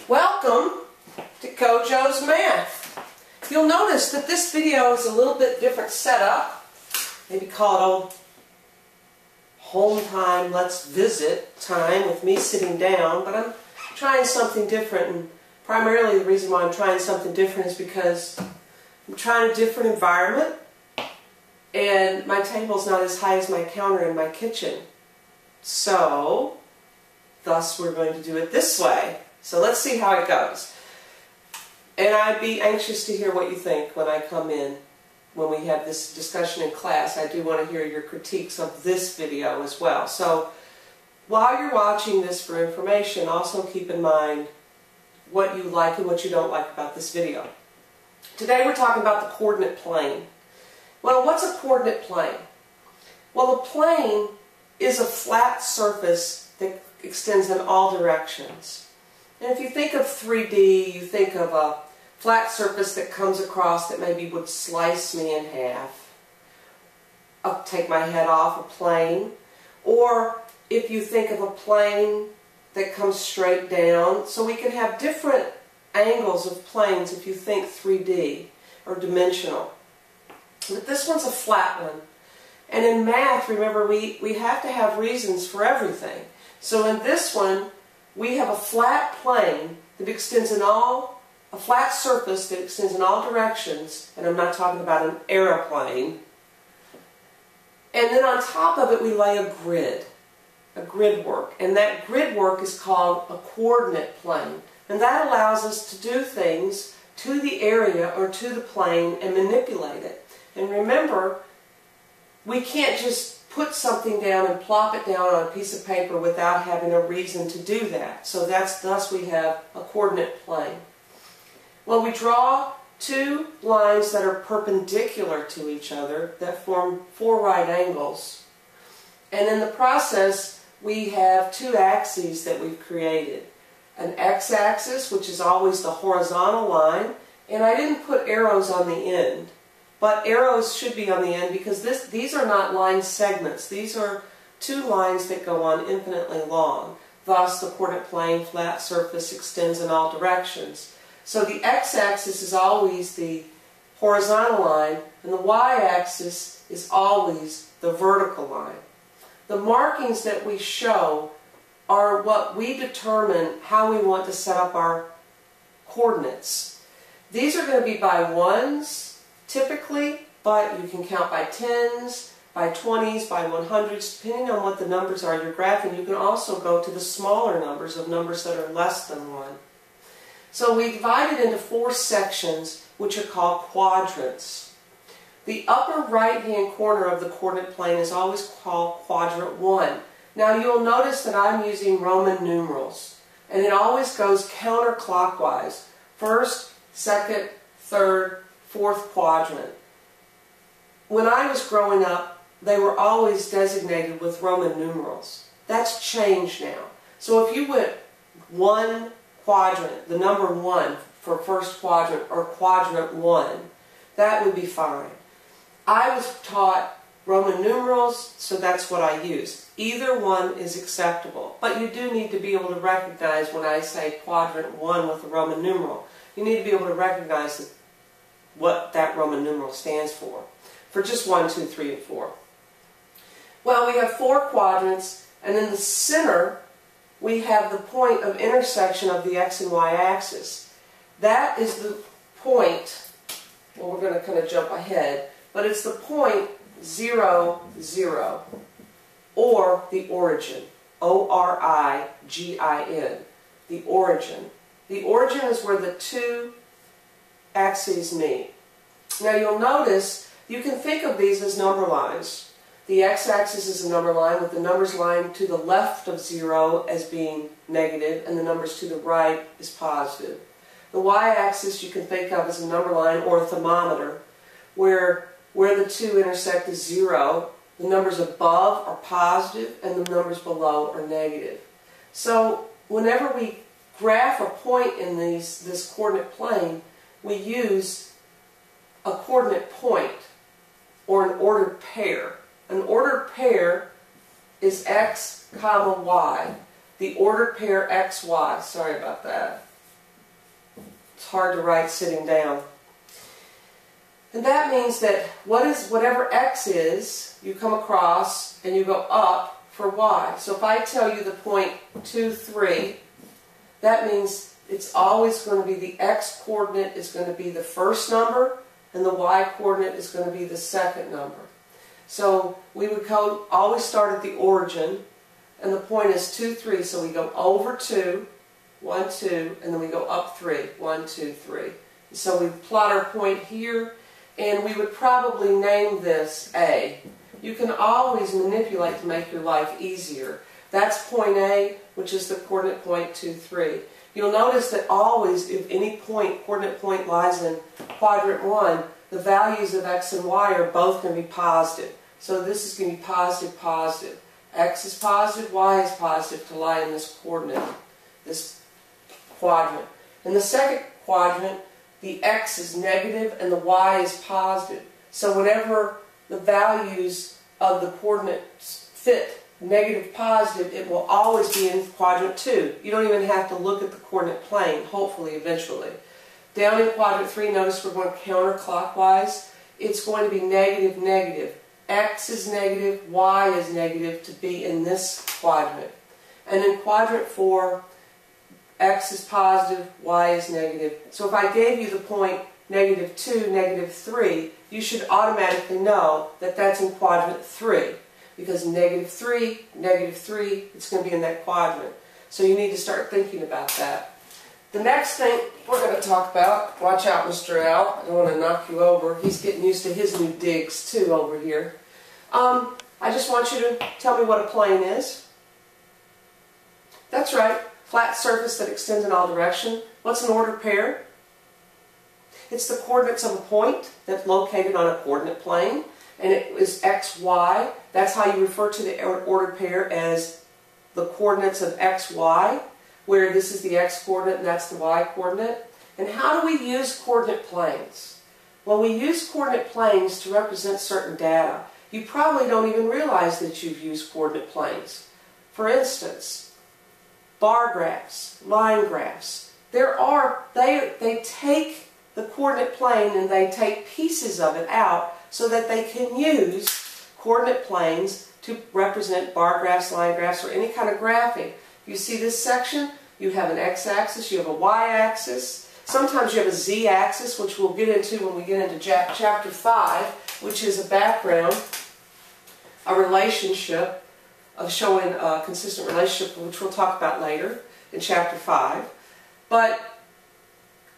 Welcome to Kojo's Math. You'll notice that this video is a little bit different setup. Maybe call it old home time, let's visit time with me sitting down, but I'm trying something different, and primarily the reason why I'm trying something different is because I'm trying a different environment and my table's not as high as my counter in my kitchen. So, thus we're going to do it this way. So let's see how it goes. And I'd be anxious to hear what you think when I come in, when we have this discussion in class. I do want to hear your critiques of this video as well. So while you're watching this for information, also keep in mind what you like and what you don't like about this video. Today we're talking about the coordinate plane. Well, what's a coordinate plane? Well, a plane is a flat surface that extends in all directions. And if you think of 3D, you think of a flat surface that comes across that maybe would slice me in half. I'll take my head off a plane. Or if you think of a plane that comes straight down. So we can have different angles of planes if you think 3D or dimensional. But this one's a flat one. And in math, remember, we have to have reasons for everything. So in this one, we have a flat plane that extends in all, a flat surface that extends in all directions, and I'm not talking about an aeroplane. And then on top of it we lay a grid work, and that grid work is called a coordinate plane. And that allows us to do things to the area or to the plane and manipulate it. And remember, we can't just put something down and plop it down on a piece of paper without having a reason to do that. So thus we have a coordinate plane. Well, we draw two lines that are perpendicular to each other that form 4 right angles. And in the process, we have two axes that we've created. An x-axis, which is always the horizontal line, and I didn't put arrows on the end. But arrows should be on the end because these are not line segments. These are two lines that go on infinitely long. Thus, the coordinate plane, flat surface, extends in all directions. So the x-axis is always the horizontal line, and the y-axis is always the vertical line. The markings that we show are what we determine how we want to set up our coordinates. These are going to be by ones, typically, but you can count by 10s, by 20s, by 100s, depending on what the numbers are you're graphing. You can also go to the smaller numbers of numbers that are less than 1. So we divide it into 4 sections, which are called quadrants. The upper right-hand corner of the coordinate plane is always called quadrant 1. Now you'll notice that I'm using Roman numerals, and it always goes counterclockwise. First, second, third, fourth quadrant. When I was growing up, they were always designated with Roman numerals. That's changed now. So if you went 1 quadrant, the number 1 for first quadrant, or quadrant 1, that would be fine. I was taught Roman numerals, so that's what I use. Either one is acceptable, but you do need to be able to recognize when I say quadrant 1 with a Roman numeral. You need to be able to recognize what that Roman numeral stands for just 1, 2, 3, and 4. Well, we have 4 quadrants, and in the center we have the point of intersection of the x and y axis. That is the point, well, we're going to kind of jump ahead, but it's the point 0, 0, or the origin, O-R-I-G-I-N, the origin. The origin is where the two axes meet. Now you'll notice you can think of these as number lines. The x-axis is a number line with the numbers lying to the left of 0 as being negative and the numbers to the right is positive. The y-axis you can think of as a number line or a thermometer where the two intersect is 0, the numbers above are positive and the numbers below are negative. So whenever we graph a point in this coordinate plane, we use a coordinate point or an ordered pair. An ordered pair is x comma y. The ordered pair xy, sorry about that. It's hard to write sitting down. And that means that whatever x is, you come across and you go up for y. So if I tell you the point 2, 3, that means it's always going to be the x-coordinate is going to be the first number and the y-coordinate is going to be the second number. So we would always start at the origin, and the point is 2, 3, so we go over 2, 1, 2, and then we go up 3, 1, 2, 3. So we plot our point here, and we would probably name this A. You can always manipulate to make your life easier. That's point A, which is the coordinate point 2, 3. You'll notice that always, if any coordinate point lies in quadrant 1, the values of x and y are both going to be positive. So this is going to be positive, positive. X is positive, y is positive to lie in this coordinate, this quadrant. In the second quadrant, the x is negative and the y is positive. So whenever the values of the coordinates fit negative, positive, it will always be in quadrant 2. You don't even have to look at the coordinate plane, hopefully, eventually. Down in quadrant 3, notice we're going counterclockwise. It's going to be negative, negative. X is negative, y is negative to be in this quadrant. And in quadrant 4, x is positive, y is negative. So if I gave you the point negative 2, negative 3, you should automatically know that that's in quadrant 3. Because negative 3, it's going to be in that quadrant. So you need to start thinking about that. The next thing we're going to talk about, watch out Mr. Al, I don't want to knock you over. He's getting used to his new digs too over here. I just want you to tell me what a plane is. That's right, flat surface that extends in all directions. What's an ordered pair? It's the coordinates of a point that's located on a coordinate plane, and it is x, y. That's how you refer to the ordered pair, as the coordinates of x, y, where this is the x-coordinate and that's the y-coordinate. And how do we use coordinate planes? Well, we use coordinate planes to represent certain data. You probably don't even realize that you've used coordinate planes. For instance, bar graphs, line graphs. They take the coordinate plane and they take pieces of it out so that they can use coordinate planes to represent bar graphs, line graphs, or any kind of graphing. You see this section? You have an x-axis, you have a y-axis. Sometimes you have a z-axis, which we'll get into when we get into chapter 5, which is a background, a relationship, of showing a consistent relationship, which we'll talk about later in chapter 5. But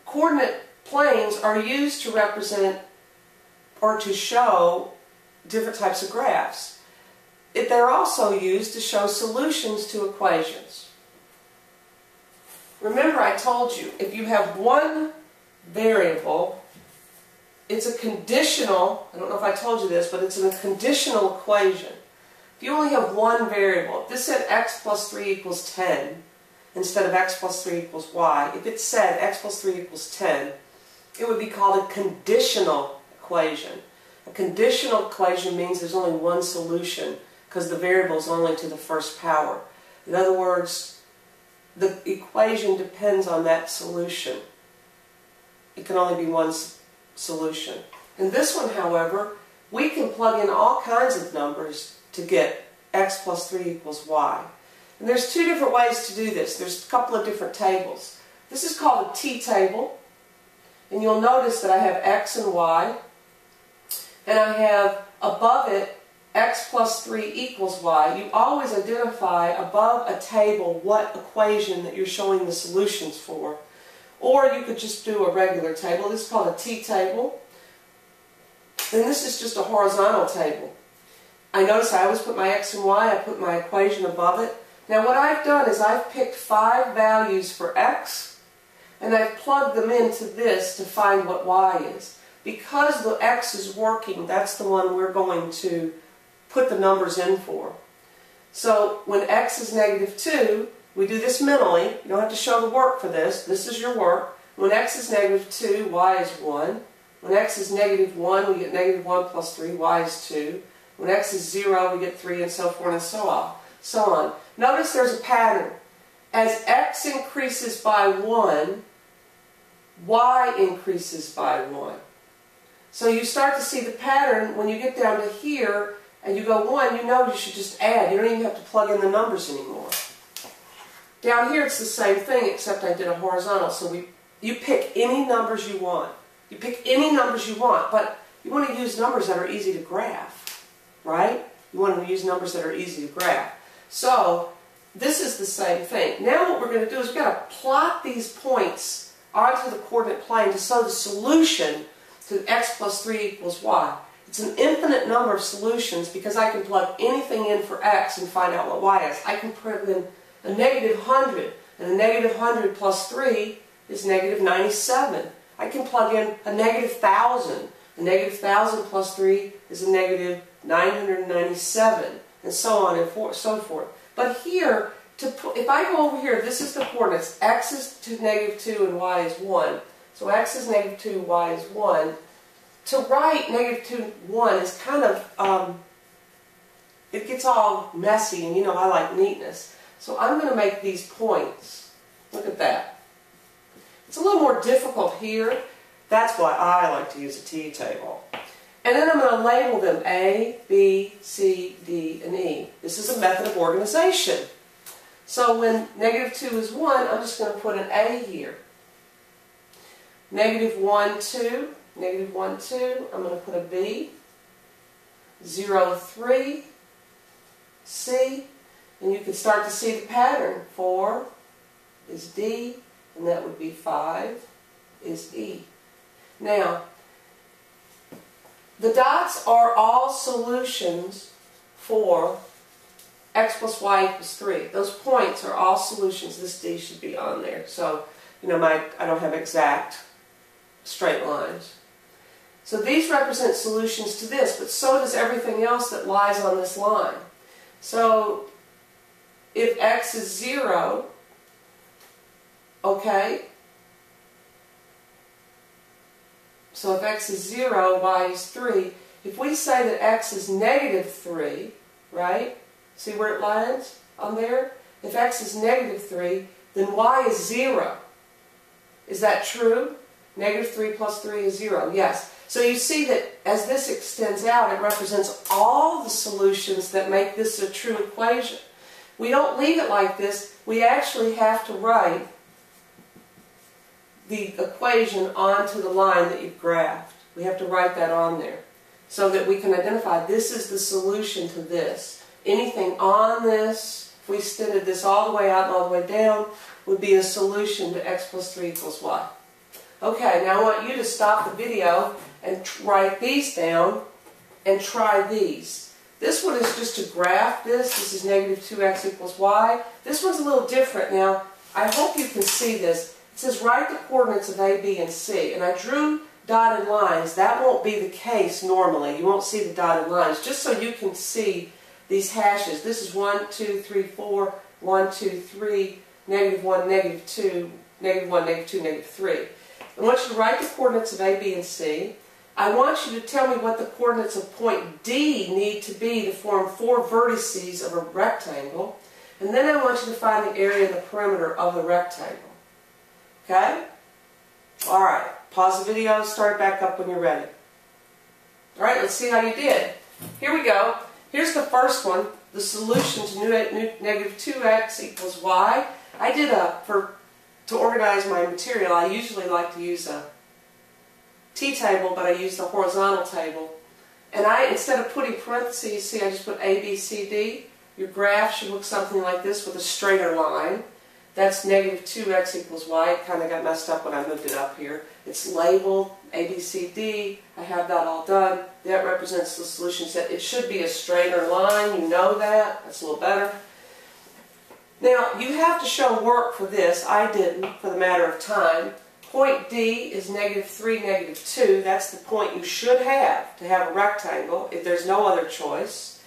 coordinate planes are used to represent or to show different types of graphs. They're also used to show solutions to equations. Remember, I told you, if you have one variable, it's a conditional, I don't know if I told you this, but it's a conditional equation. If you only have one variable, if this said x plus 3 equals 10, instead of x plus 3 equals y, if it said x plus 3 equals 10, it would be called a conditional equation. A conditional equation means there's only one solution, because the variable is only to the first power. In other words, the equation depends on that solution. It can only be one solution. In this one, however, we can plug in all kinds of numbers to get x plus 3 equals y. And there's two different ways to do this. There's a couple of different tables. This is called a t-table. And you'll notice that I have x and y. And I have above it x plus 3 equals y. You always identify above a table what equation that you're showing the solutions for. Or you could just do a regular table. This is called a t-table. Then this is just a horizontal table. I notice I always put my x and y, I put my equation above it. Now what I've done is I've picked 5 values for x, and I've plugged them into this to find what y is. Because the x is working, that's the one we're going to put the numbers in for. So when x is negative 2, we do this mentally. You don't have to show the work for this. This is your work. When x is negative 2, y is 1. When x is negative 1, we get negative 1 plus 3, y is 2. When x is 0, we get 3, and so forth and so on. Notice there's a pattern. As x increases by 1, y increases by 1. So you start to see the pattern when you get down to here and you go 1, you know you should just add. You don't even have to plug in the numbers anymore. Down here it's the same thing except I did a horizontal. So you pick any numbers you want. You pick any numbers you want, but you want to use numbers that are easy to graph, right? You want to use numbers that are easy to graph. So this is the same thing. Now what we're going to do is we've got to plot these points onto the coordinate plane to show the solution to x plus 3 equals y. It's an infinite number of solutions because I can plug anything in for x and find out what y is. I can put in a negative 100, and a negative 100 plus 3 is negative 97. I can plug in a negative 1,000. A negative 1,000 plus 3 is a negative 997, and so on and so forth. But here, if I go over here, this is the coordinates. X is to negative 2 and y is 1. So x is negative 2, y is 1. To write negative 2, 1 is kind of, it gets all messy, and you know I like neatness. So I'm going to make these points. Look at that. It's a little more difficult here. That's why I like to use a T-table. And then I'm going to label them A, B, C, D, and E. This is a method of organization. So when negative 2 is 1, I'm just going to put an A here. Negative 1, 2, negative 1, 2, I'm going to put a B. 0, 3, C, and you can start to see the pattern. 4 is D, and that would be 5 is E. Now, the dots are all solutions for x plus y equals 3. Those points are all solutions. This D should be on there. So, you know, I don't have exact straight lines. So these represent solutions to this, but so does everything else that lies on this line. So if x is 0, okay, so if x is 0, y is 3. If we say that x is negative 3, right? See where it lands on there? If x is negative 3, then y is 0. Is that true? Negative 3 plus 3 is 0. Yes. So you see that as this extends out, it represents all the solutions that make this a true equation. We don't leave it like this. We actually have to write the equation onto the line that you've graphed. We have to write that on there so that we can identify this is the solution to this. Anything on this, if we extended this all the way out and all the way down, would be a solution to x plus 3 equals y. Okay, now I want you to stop the video and write these down and try these. This one is just to graph this. This is negative 2x equals y. This one's a little different. Now, I hope you can see this. It says write the coordinates of A, B, and C. And I drew dotted lines. That won't be the case normally. You won't see the dotted lines. Just so you can see these hashes. This is 1, 2, 3, 4, 1, 2, 3, negative 1, negative 2, negative 1, negative 2, negative 3. I want you to write the coordinates of A, B, and C. I want you to tell me what the coordinates of point D need to be to form 4 vertices of a rectangle. And then I want you to find the area and the perimeter of the rectangle. Okay? Alright. Pause the video, start it back up when you're ready. Alright, let's see how you did. Here we go. Here's the first one. The solution to negative 2x equals y. I did to organize my material, I usually like to use a T-table, but I use the horizontal table. And instead of putting parentheses, see, I just put A, B, C, D. Your graph should look something like this with a straighter line. That's negative 2x equals y. It kind of got messed up when I moved it up here. It's labeled A, B, C, D. I have that all done. That represents the solution set. It should be a straighter line. You know that. That's a little better. Now, you have to show work for this. I didn't, for the matter of time. Point D is negative 3, negative 2. That's the point you should have to have a rectangle if there's no other choice.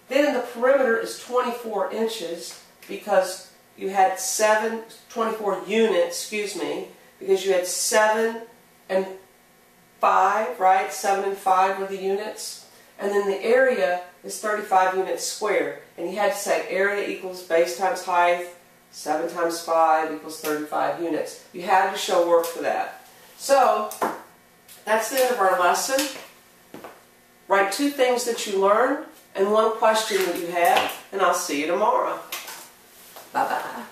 Then the perimeter is 24 inches because you had 24 units, excuse me, because you had 7 and 5, right? 7 and 5 were the units. And then the area is 35 units squared. And you had to say area equals base times height, 7 times 5 equals 35 units. You had to show work for that. So, that's the end of our lesson. Write 2 things that you learned and 1 question that you have, and I'll see you tomorrow. Bye-bye.